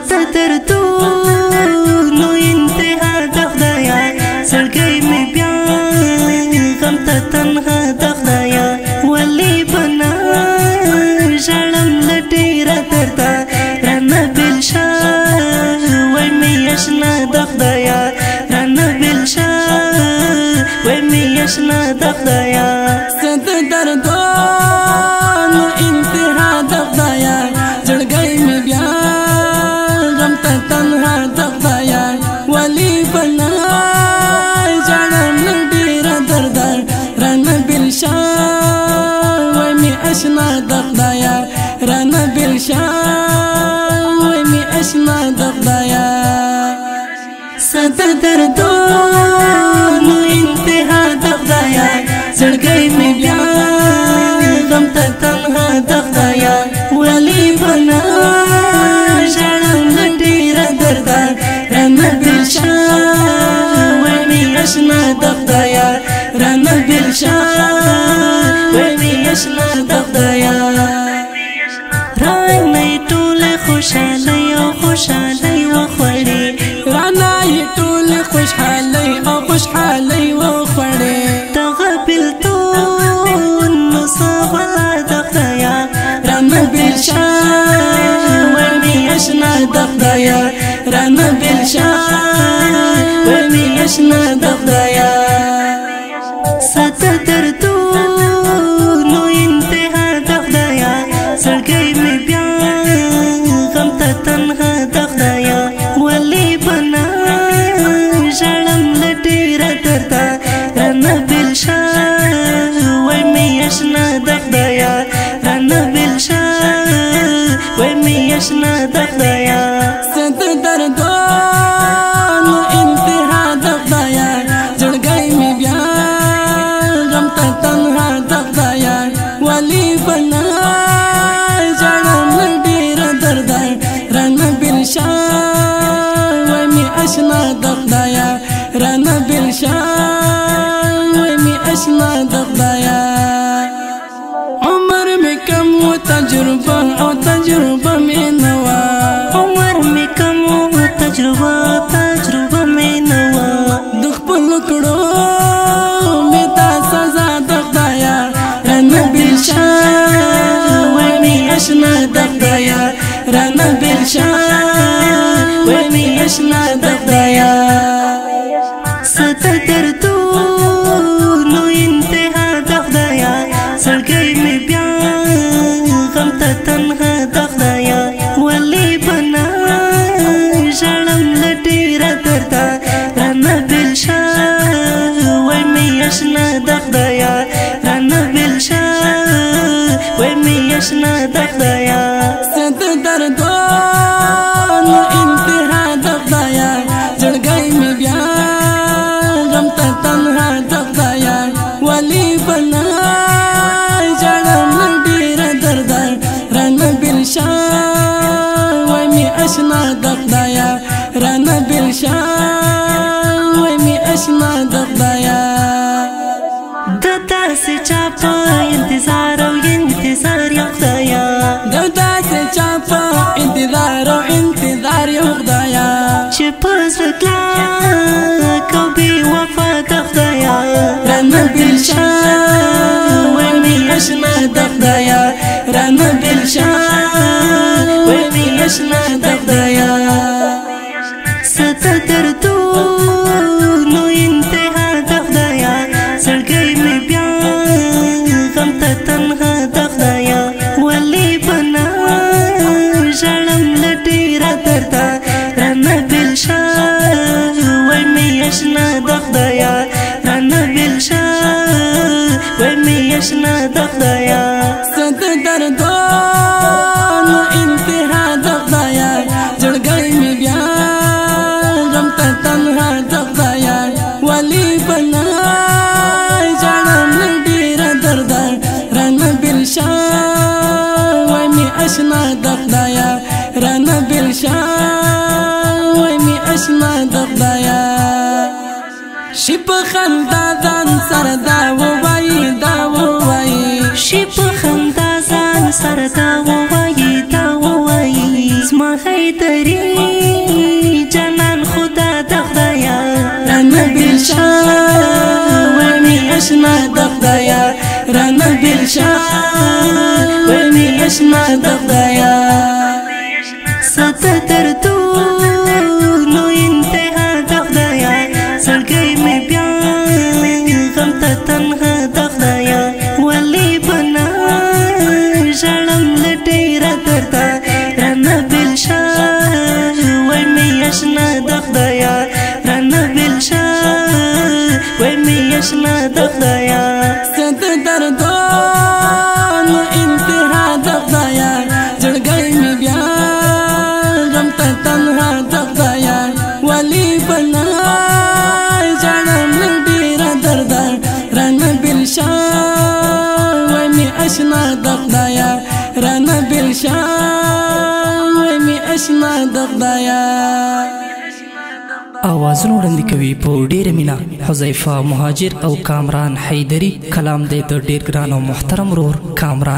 ساته دردونو انتها د خدایا زړګی مې بیا غم ته تنها د خدایا ولې بنا ژړم له ډېره درده رانه بېل شه وای مې اشنا د خدایا رانه بېل شه وای مې اشنا د خدایا ساته دردونو انتها د خدایا زړګی مې بیا غم ته تنها د خدایا ولې بنا ژړم له ډېره درده رانه بېل شه وای مې اشنا د خدایا رانه بېل شه وای مې اشنا د خدایا ساته دردونو انتها د خدایا زړګی مې بیا غم ته تنها د خدایا ولې بنا ژړم له ډېره درده رانه بېل شه وای مې اشنا د خدایا رانه بېل شه وای مې اشنا د خدایا رانه ټوله خوشحالۍ او خوشحالۍ وخوړې رانه ټوله خوشحالۍ او خوشحالۍ وخوړې دغه بېلتون نو سبا د خدایا رانه بېل شه وای مې اشنا د خدایا رانه بېل شه وای مې اشنا د خدایا ساته دردونو انتها د خدایا زړګی مې بیا غم ته تنها د خدایا ولې بنا ژړم له ډېره درده رانه بېل شه وای مې اشنا د خدایا رانه بېل شه وای مې اشنا د خدایا ساته دردونو انتها د خدایا زړګی مې بیا غم ته تنها د خدایا ولې بنا ژړم له ډېره درده رانه بېل شه وای مې اشنا د خدایا رانه بېل شه وای مې اشنا د خدایا عمر مې کم و تجربه مې نه وه عمر مې کم و تجربه مې نه وه د خپلو کړو مې تا سزا د خدایا رانه بېل شه وای مې اشنا د خدایا رانه بېل شه وای مې اشنا د خدایا ساته دردونو انتها د خدایا زړګی مې بیا غم ته تنها د خدایا ولې بنا ژړم له ډېره درده رانه بېل شه وای مې اشنا د خدایا رانه بېل شه وای مې اشنا د خدایا ساته دردونو انتها د خدایا زړګی مې بیا غم ته تنها د خدایا ولې بنا ژړم له ډېره درده رانه بېل شه وای مې اشنا د خدایا رانه بېل شه وای مې اشنا د خدایا د داسې چا په انتظار او انتظار یو خدایا د داسې چا په انتظار او انتظار یو خدایا چې په زړه کلک او بې وفا د خدایا رانه بېل شه وای مې اشنا د خدایا رانه بېل شه وای مې اشنا د خدایا ساته دردونو انتها د خدایا زړګی مې بیا غم ته تنها د خدایا ولې بنا ژړم له ډېره درده رانه بېل شه وای مې اشنا د خدایا رانه بېل شه وای مې اشنا د خدایا ساته دردونو انتها د خدایا زړګی مې بیا غم ته تنها د خدایا ولې بنا ژړم له ډېره درده رانه بېل شه وای مې اشنا د خدایا رانه بېل شه وای مې اشنا د خدایا شي په خندا ځان سره دا ووایي شي په خندا ځان سره دا ووایي زما حیدری جانان خدا د خدایا رانه بلشاه وای می اشنا د خدایا رانه بلشاه وای می اشنا د خدایا ست دردونو انتها د خدایا زړګی مې بیا غم ته تنها د خدایا ولې بنا ژړم له ډېره درده رانه بلشاه وای مې اشنا د خدایا رانه بلشاه وای مې اشنا د خدایا ست دردونو انتها د خدایا زړګی مې بیا غم ته تنها د خدایا ولې بنا ژړم له ډېره درده رانه بلشاه وای مې اشنا د خدایا رانه بلشاه وای مې اشنا د خدایا. آوازونه وړاندې کوي په ډېره مینه حذیفه مهاجر او کامران حیدري. کلام دی د ډېر ګران او محترم ورور کامران.